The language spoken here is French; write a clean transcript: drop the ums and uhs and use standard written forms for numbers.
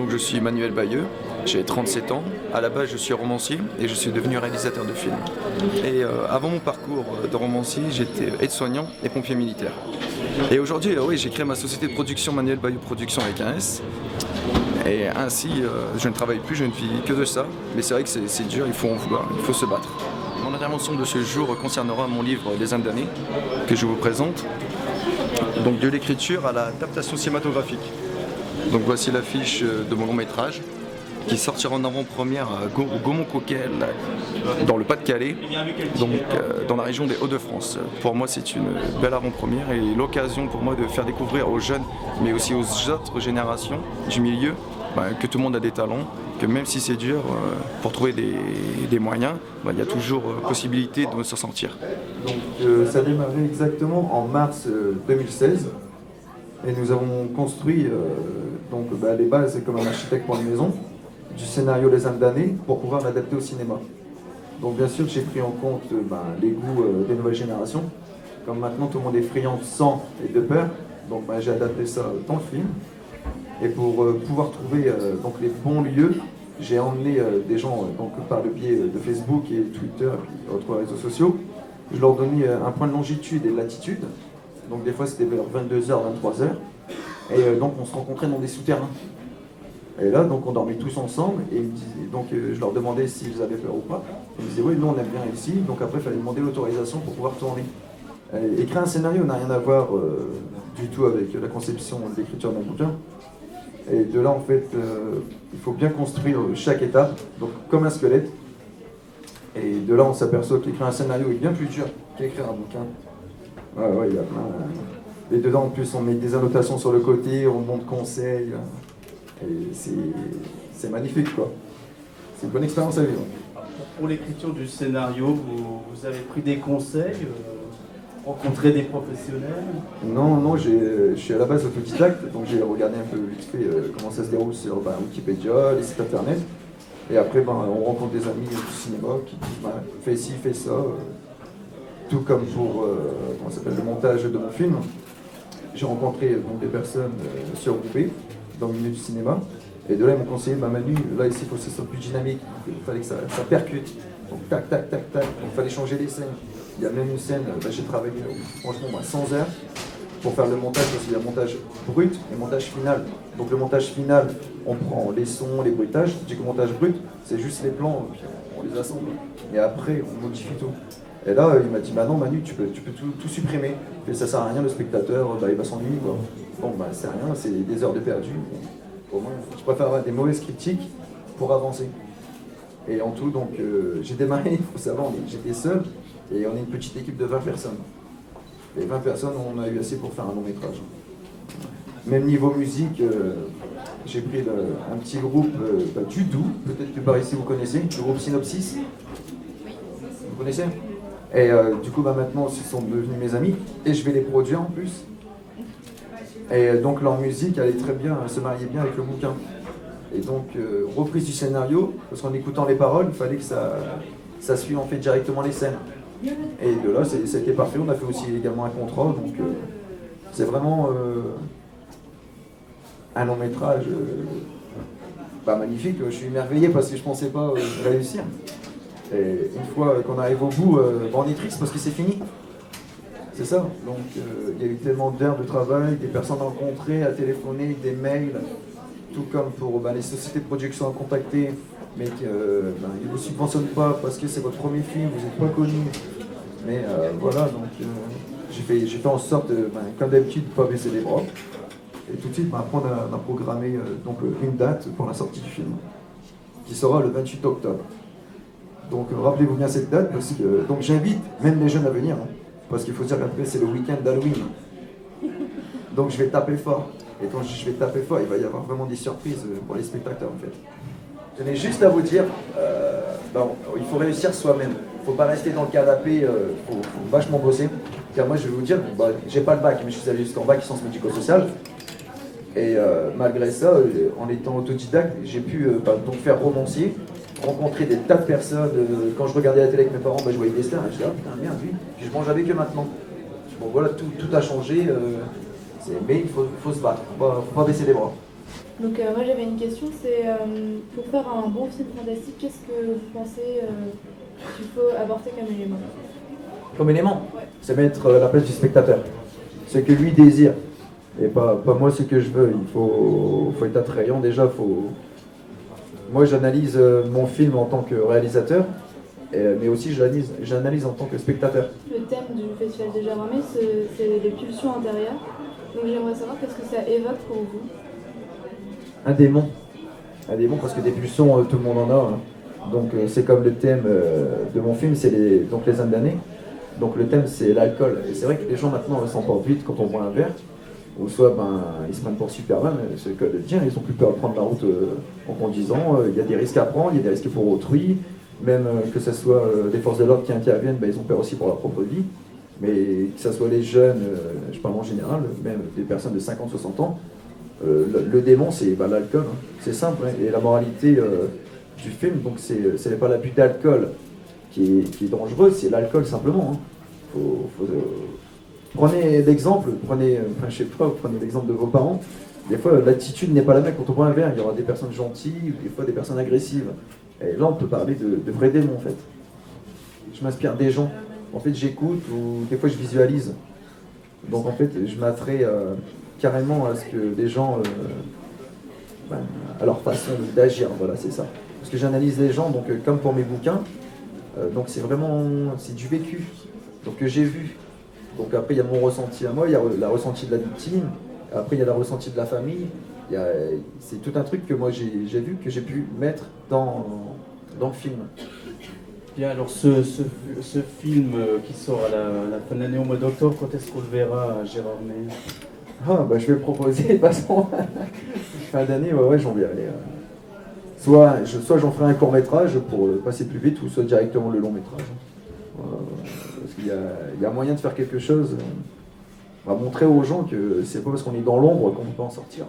donc je suis Manuel Bayeux, j'ai 37 ans. À la base, je suis romancier et je suis devenu réalisateur de films. Et avant mon parcours de romancier, j'étais aide-soignant et pompier militaire. Et aujourd'hui, oui, j'ai créé ma société de production Manuel Bayeux Production avec un S. Et ainsi, je ne travaille plus, je ne vis que de ça. Mais c'est vrai que c'est dur, il faut en vouloir, il faut se battre. Mon intervention de ce jour concernera mon livre Les Indes d'année, que je vous présente. Donc de l'écriture à l'adaptation cinématographique. Donc voici l'affiche de mon long métrage qui sortira en avant-première au Gaumont-Coquel, dans le Pas-de-Calais, donc dans la région des Hauts-de-France. Pour moi, c'est une belle avant-première et l'occasion pour moi de faire découvrir aux jeunes, mais aussi aux autres générations du milieu, que tout le monde a des talents, que même si c'est dur, pour trouver des moyens, il y a toujours possibilité de s'en sortir. Donc ça a démarré exactement en mars 2016 et nous avons construit les bases comme un architecte pour une maison du scénario Les Indes d'année pour pouvoir l'adapter au cinéma. Donc bien sûr j'ai pris en compte les goûts des nouvelles générations. Comme maintenant tout le monde est friand de sang et de peur, donc j'ai adapté ça dans le film. Et pour pouvoir trouver les bons lieux, j'ai emmené des gens par le biais de Facebook et Twitter et autres réseaux sociaux. Je leur donnais un point de longitude et de latitude. Donc des fois c'était vers 22h, 23h. Et donc on se rencontrait dans des souterrains. Et là donc on dormait tous ensemble et je leur demandais s'ils avaient peur ou pas. Ils me disaient oui, nous on aime bien ici. Donc après il fallait demander l'autorisation pour pouvoir tourner. Écrire un scénario n'a rien à voir du tout avec la conception de l'écriture d'un bouquin. Et de là, en fait, il faut bien construire chaque étape, donc comme un squelette. Et de là, on s'aperçoit qu'écrire un scénario est bien plus dur qu'écrire un bouquin. Ouais, il y a plein. Et dedans, en plus, on met des annotations sur le côté, on montre conseils. Et c'est magnifique, quoi. C'est une bonne expérience à vivre. Pour l'écriture du scénario, vous avez pris des conseils rencontrer des professionnels? Non, je suis à la base autodidacte, donc j'ai regardé un peu vite fait comment ça se déroule sur Wikipédia, les sites internet. Et après, on rencontre des amis du cinéma qui disent fais ci, fais ça. Tout comme pour le montage de mon film. J'ai rencontré des personnes sur Roubaix, dans le milieu du cinéma. Et de là, ils m'ont conseillé, Manu, là ici, il faut que ça soit plus dynamique. Il fallait que ça percute. Donc tac, tac, tac, tac. Donc il fallait changer les scènes. Il y a même une scène, j'ai travaillé franchement 100 heures pour faire le montage, parce qu'il y a montage brut et montage final. Donc le montage final, on prend les sons, les bruitages, tandis que le montage brut, c'est juste les plans, puis on les assemble. Et après, on modifie tout. Et là, il m'a dit, non Manu, tu peux tout supprimer. Et ça sert à rien, le spectateur, il va s'ennuyer, quoi. Bon, c'est rien, c'est des heures de perdu. Au moins, je préfère avoir des mauvaises critiques pour avancer. Et en tout, donc, j'ai démarré, il faut savoir, j'étais seul. Et on est une petite équipe de 20 personnes. Et 20 personnes, on a eu assez pour faire un long métrage. Même niveau musique, j'ai pris un petit groupe du Doubs, peut-être que par ici vous connaissez, le groupe Synopsis. Vous connaissez? Et du coup, maintenant, ce sont devenus mes amis. Et je vais les produire en plus. Et donc leur musique allait très bien, se mariait bien avec le bouquin. Et donc, reprise du scénario, parce qu'en écoutant les paroles, il fallait que ça suive en fait directement les scènes. Et de là, c'était parfait. On a fait aussi également un contrat, donc c'est vraiment un long métrage magnifique. Je suis émerveillé parce que je ne pensais pas réussir. Et une fois qu'on arrive au bout, on est triste parce que c'est fini. C'est ça. Donc il y a eu tellement d'heures de travail, des personnes rencontrées, à téléphoner, des mails, tout comme pour les sociétés de production à contacter. Mais qu'ils ne vous subventionnent pas parce que c'est votre premier film, vous n'êtes pas connu. Mais voilà, donc j'ai fait en sorte, comme d'habitude, de ne pas baisser les bras. Et tout de suite, après, on a programmé une date pour la sortie du film, qui sera le 28 octobre. Donc rappelez-vous bien cette date, parce que donc j'invite même les jeunes à venir, parce qu'il faut dire qu'après c'est le week-end d'Halloween. Donc je vais taper fort. Et quand je vais taper fort, il va y avoir vraiment des surprises pour les spectateurs en fait. Je tenais juste à vous dire, il faut réussir soi-même. Il ne faut pas rester dans le canapé, il faut vachement bosser. Car moi je vais vous dire, j'ai pas le bac, mais je suis allé jusqu'en bac sciences médico-sociales. Et malgré ça, en étant autodidacte, j'ai pu donc faire romancier, rencontrer des tas de personnes. Quand je regardais la télé avec mes parents, je voyais des stars, et je disais, ah putain merde, lui, puis je mange avec eux maintenant. Bon voilà, tout a changé, mais il faut se battre, faut pas baisser les bras. Donc moi j'avais une question, c'est pour faire un bon film fantastique, qu'est-ce que vous pensez qu'il faut apporter comme élément? Comme élément, Ouais. c'est mettre la place du spectateur. Ce que lui désire. Et pas moi ce que je veux. Il faut être attrayant déjà. Moi j'analyse mon film en tant que réalisateur, mais aussi j'analyse en tant que spectateur. Le thème du Festival de Gérardmer, c'est les pulsions intérieures. Donc j'aimerais savoir qu'est-ce que ça évoque pour vous? Un démon. Un démon parce que des pulsions, tout le monde en a. Hein. Donc c'est comme le thème de mon film, c'est les âmes damnées. Donc le thème c'est l'alcool. Et c'est vrai que les gens maintenant s'emportent vite quand on boit un verre. Ou soit ils se prennent pour Superman, c'est le cas de le dire, ils ont plus peur de prendre la route en conduisant. Il y a des risques à prendre, il y a des risques pour autrui. Même que ce soit des forces de l'ordre qui interviennent, ils ont peur aussi pour leur propre vie. Mais que ce soit les jeunes, je parle en général, même des personnes de 50-60 ans, le démon c'est l'alcool. Hein. C'est simple. Hein. Et la moralité du film, donc ce n'est pas l'abus d'alcool qui est dangereux, c'est l'alcool simplement. Hein. Prenez l'exemple, prenez l'exemple de vos parents. Des fois, l'attitude n'est pas la même. Quand on boit un verre, il y aura des personnes gentilles, ou des fois des personnes agressives. Et là, on peut parler de vrais démons, en fait. Je m'inspire des gens. En fait, j'écoute, ou des fois, je visualise. Donc, en fait, je m'attrais carrément à ce que des gens, à leur façon d'agir, voilà, c'est ça. Parce que j'analyse les gens, donc comme pour mes bouquins, donc c'est du vécu, donc que j'ai vu. Donc après, il y a mon ressenti à moi, il y a la ressenti de la victime, après il y a la ressenti de la famille. C'est tout un truc que moi j'ai vu, que j'ai pu mettre dans le film. Bien, alors ce film qui sort à la fin de l'année au mois d'octobre, quand est-ce qu'on le verra, Gérardmer? Je vais le proposer, de toute façon, fin d'année, ouais, j'en verrai. Soit j'en ferai un court-métrage pour passer plus vite, ou soit directement le long-métrage. Parce qu'il y a moyen de faire quelque chose, on va montrer aux gens que c'est pas parce qu'on est dans l'ombre qu'on peut pas en sortir.